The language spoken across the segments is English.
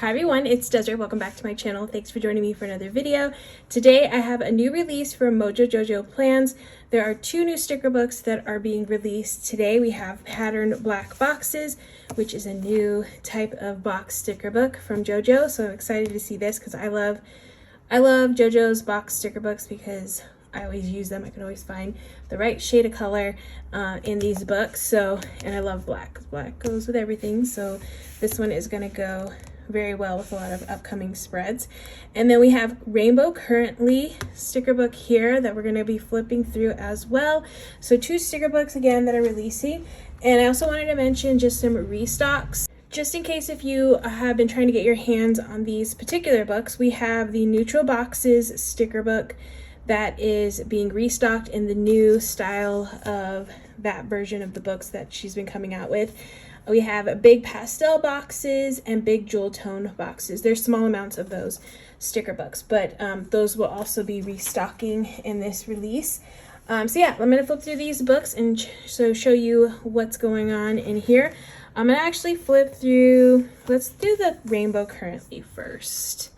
Hi everyone, it's Desiree. Welcome back to my channel. Thanks for joining me for another video. Today I have a new release from Mojo Jojoplans. There are two new sticker books that are being released today. We have patterned black boxes, which is a new type of box sticker book from Jojo. So I'm excited to see this because I love Jojo's box sticker books because I always use them. I can always find the right shade of color in these books. And I love black. Black goes with everything. So this one is gonna go very well with a lot of upcoming spreads. And then we have Rainbow Currently sticker book here that we're going to be flipping through as well. So two sticker books again that are releasing. And I also wanted to mention just some restocks. Just in case if you have been trying to get your hands on these particular books, we have the Neutral Boxes sticker book that is being restocked in the new style of that version of the books that she's been coming out with. We have big pastel boxes and big jewel tone boxes. There's small amounts of those sticker books, but those will also be restocking in this release. So yeah, I'm gonna flip through these books and show you what's going on in here. I'm gonna actually flip through, let's do the Rainbow Currently first.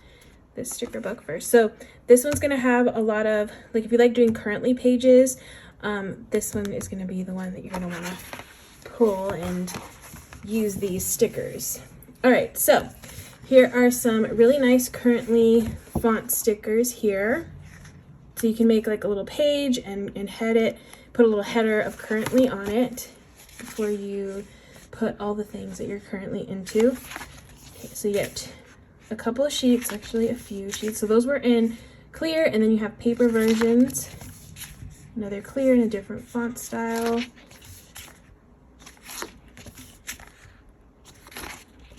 This sticker book first. So this one's gonna have a lot of, like if you like doing currently pages, this one is gonna be the one that you're gonna wanna pull and use these stickers. All right, so here are some really nice currently font stickers here. So you can make like a little page and head it, put a little header of currently on it before you put all the things that you're currently into. Okay, so you get a couple of sheets, actually a few sheets. So those were in clear, and then you have paper versions. Another clear in a different font style.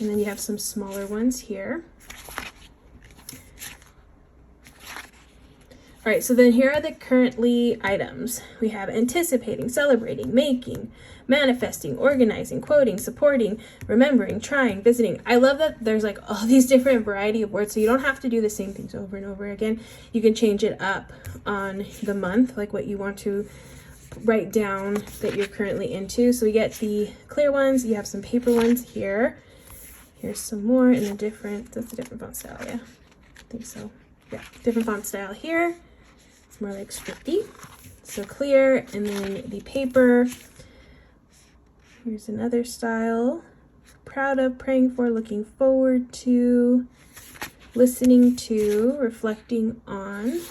And then you have some smaller ones here. All right, so then here are the currently items. We have anticipating, celebrating, making, manifesting, organizing, quoting, supporting, remembering, trying, visiting. I love that there's like all these different variety of words, so you don't have to do the same things over and over again. You can change it up on the month, like what you want to write down that you're currently into. So we get the clear ones, you have some paper ones here. Here's some more in a different, that's a different font style, yeah. I think so. Yeah, different font style here. It's more like scripty. So clear, and then the paper. Here's another style. Proud of, praying for, looking forward to, listening to, reflecting on,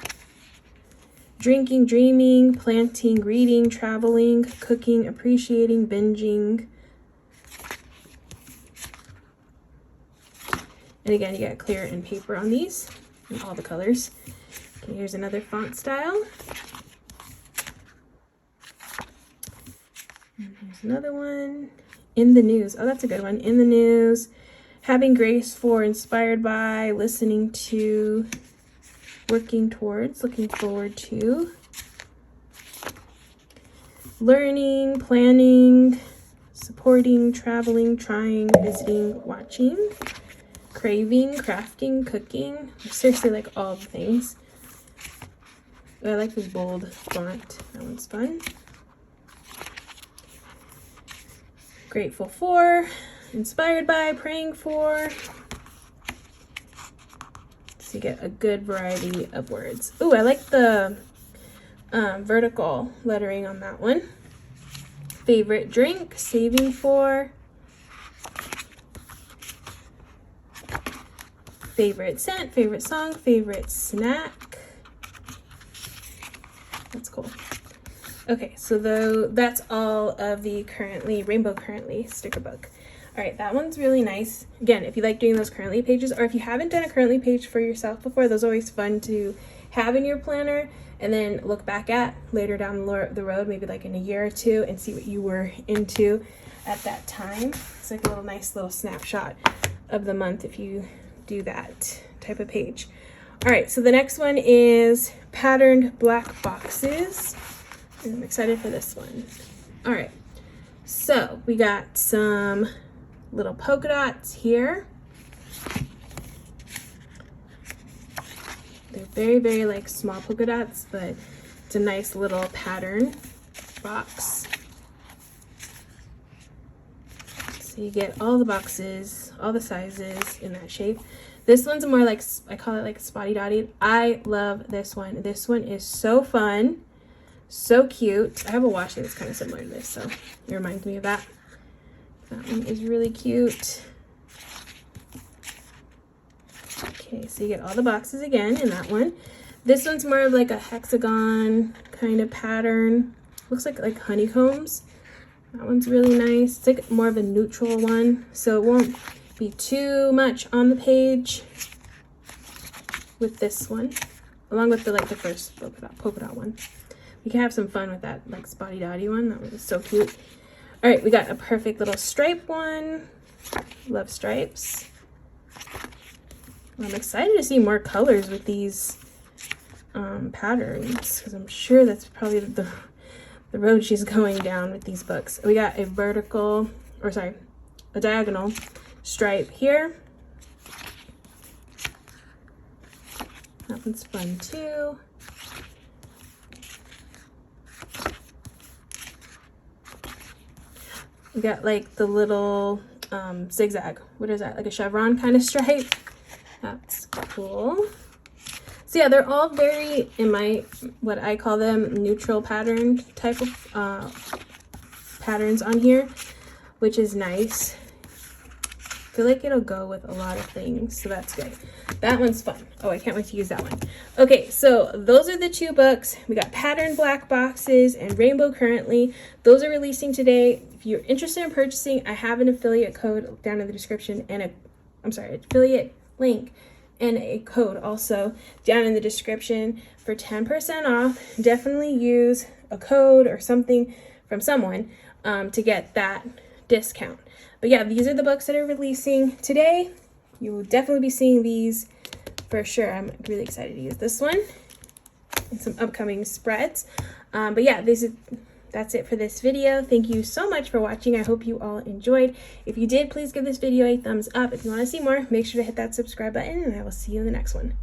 drinking, dreaming, planting, reading, traveling, cooking, appreciating, binging. And again, you got clear and paper on these, in all the colors. Okay, here's another font style. And here's another one. In the news. Oh, that's a good one. In the news. Having grace for, inspired by, listening to, working towards, looking forward to, learning, planning, supporting, traveling, trying, visiting, watching, craving, crafting, cooking. Seriously, like all the things. I like this bold font. That one's fun. Grateful for, inspired by, praying for. So you get a good variety of words. Ooh, I like the vertical lettering on that one. Favorite drink, saving for. Favorite scent, favorite song, favorite snack. That's cool. Okay, so that's all of the Rainbow Currently sticker book. All right, that one's really nice. Again, if you like doing those currently pages, or if you haven't done a currently page for yourself before, those are always fun to have in your planner and then look back at later down the road, maybe like in a year or two, and see what you were into at that time. It's like a nice little snapshot of the month if you do that type of page. All right, so the next one is patterned black boxes. And I'm excited for this one. All right, so we got some little polka dots here. They're very, very like small polka dots, but it's a nice little pattern box. So you get all the boxes all the sizes in that shape. This one's more like, I call it like spotty dotty. I love this one. This one is so fun, so cute. I have a washi that's kind of similar to this, so it reminds me of that. That one is really cute. Okay, so you get all the boxes again in that one. This one's more of like a hexagon kind of pattern. Looks like honeycombs. That one's really nice. It's like more of a neutral one, so it won't be too much on the page with this one, along with the first polka dot one. You can have some fun with that like spotty dotty one. That one is so cute. All right, we got a perfect little stripe one. Love stripes. I'm excited to see more colors with these patterns, because I'm sure that's probably the road she's going down with these books. We got a diagonal stripe here. That one's fun too. We got like the little zigzag. What is that? Like a chevron kind of stripe. That's cool. So yeah, they're all very, what I call them, neutral pattern type of patterns on here, which is nice. I feel like it'll go with a lot of things, so that's good. That one's fun. Oh, I can't wait to use that one. Okay, so those are the two books. We got Pattern Black Boxes and Rainbow Currently. Those are releasing today. If you're interested in purchasing, I have an affiliate code down in the description and affiliate link and a code also down in the description for 10% off. Definitely use a code or something from someone to get that discount. But yeah, these are the books that are releasing today. You will definitely be seeing these for sure. I'm really excited to use this one and some upcoming spreads. But yeah, that's it for this video. Thank you so much for watching. I hope you all enjoyed. If you did, please give this video a thumbs up. If you want to see more, make sure to hit that subscribe button, and I will see you in the next one.